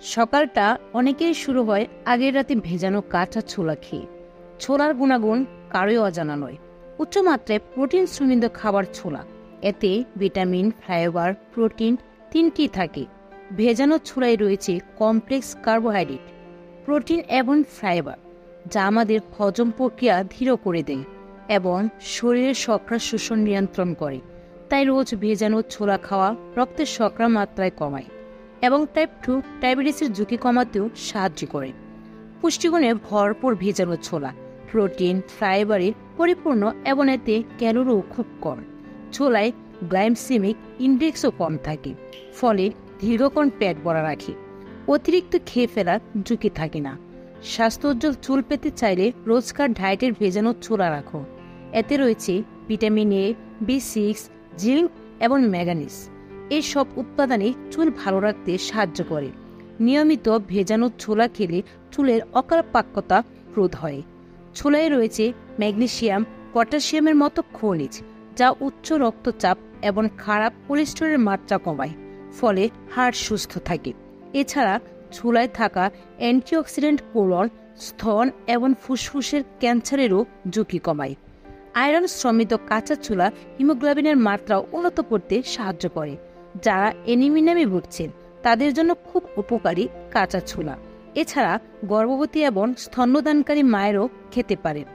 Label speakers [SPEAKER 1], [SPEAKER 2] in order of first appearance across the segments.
[SPEAKER 1] সকালটা অনেকেই শুরু হয় আগের রাতে ভেজানো কাঁচা ছোলা খেয়ে। ছোলার গুণাগুণ কারোই অজানা নয়। উচ্চমাত্রায় প্রোটিন সমৃদ্ধ খাবার ছোলা। এতে ভিটামিন, ফাইবার, প্রোটিন তিনটি থাকে। ভেজানো ছোলায় রয়েছে কমপ্লেক্স কার্বোহাইড্রেট, প্রোটিন এবং ফাইবার, যা আমাদের হজম প্রক্রিয়া ধীর করে দেয় এবং শরীরের শর্করা শোষণ নিয়ন্ত্রণ করে। তাই রোজ ভেজানো ছোলা খাওয়া রক্তের শর্করা মাত্রায় কমায় এবং টাইপ 2 ডায়াবেটিসের ঝুঁকি কমাতেও সাহায্য করে। পুষ্টিগুণে ভরপুর ভেজানো ছোলা প্রোটিন, ফাইবারে পরিপূর্ণ এবং এতে ক্যালোরিও খুব কম। ছোলায় গ্লাইসেমিক ইন্ডেক্সও কম থাকে, ফলে দীর্ঘক্ষণ পেট ভরা রাখে। অতিরিক্ত খেয়ে ফেলার ঝুঁকি থাকে না। স্বাস্থ্য উজ্জ্বল চুল পেতে চাইলে রোজকার ডায়েটের ভেজানো ছোলা রাখো। এতে রয়েছে ভিটামিন এ, B6, জিঙ্ক এবং ম্যাঙ্গানিজ। এই সব উৎপাদনে চুল ভালো রাখতে সাহায্য করে। নিয়মিত ভেজানো ছোলা খেলে চুলের অকালপাক্যতা রোধ হয়। ছোলায় রয়েছে ম্যাগনেসিয়াম, পটাশিয়ামের মতো খনিজ, যা উচ্চ রক্তচাপ এবং খারাপ কোলেস্টেরলের মাত্রা কমায়, ফলে হাড় সুস্থ থাকে। এছাড়া ছোলায় থাকা অ্যান্টিঅক্সিডেন্ট কোলন, স্তন এবং ফুসফুসের ক্যান্সারেরও ঝুঁকি কমায়। আয়রন সমৃদ্ধ কাঁচা ছোলা হিমোগ্লোবিনের মাত্রা উন্নত করতে সাহায্য করে। যারা অ্যানিমিয়া নামে ভুগছেন তাদের জন্য খুব উপকারী কাঁচা ছোলা। এছাড়া গর্ভবতী এবং স্তন্যদানকারী মায়েরও খেতে পারেন।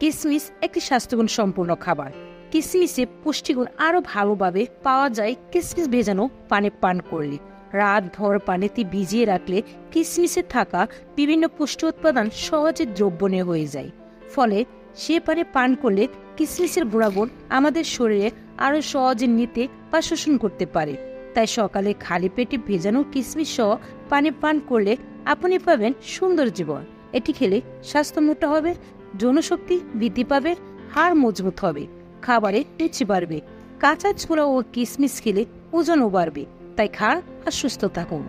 [SPEAKER 1] কিশমিশ একটি স্বাস্থ্যগুণ সম্পূর্ণ খাবার। কিশমিশে পুষ্টিগুণ আরও ভালোভাবে পাওয়া যায় কিশমিশ ভেজানো পানি পান করলে। রাতভর পানিতে ভিজিয়ে রাখলে কিশমিশে থাকা বিভিন্ন পুষ্টি উৎপাদন সহজে দ্রবণীয় হয়ে যায়, ফলে সে পানি পান করলে কিশমিশের গুণাগুণ আমাদের শরীরে আরও সহজে নিতে বা শোষণ করতে পারে। তাই সকালে খালি পেটে ভেজানো কিশমিশ সহ পানি পান করলে আপনি পাবেন সুন্দর জীবন। এটি খেলে স্বাস্থ্য মোটা হবে, যৌনশক্তি বৃদ্ধি পাবে, হাড় মজবুত হবে, খাবারে রুচি বাড়বে। কাঁচা ছোলা ও কিশমিশ খেলে ওজনও বাড়বে। তাই খান আর সুস্থ থাকুন।